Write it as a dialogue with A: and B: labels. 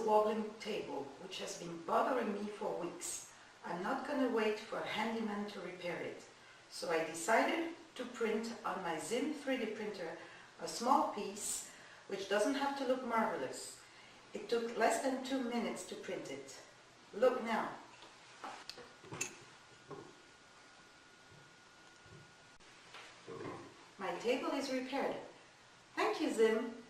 A: wobbling table which has been bothering me for weeks. I'm not going to wait for a handyman to repair it. So I decided to print on my Zim 3D printer a small piece which doesn't have to look marvelous. It took less than 2 minutes to print it. Look now. My table is repaired. Thank you, Zim.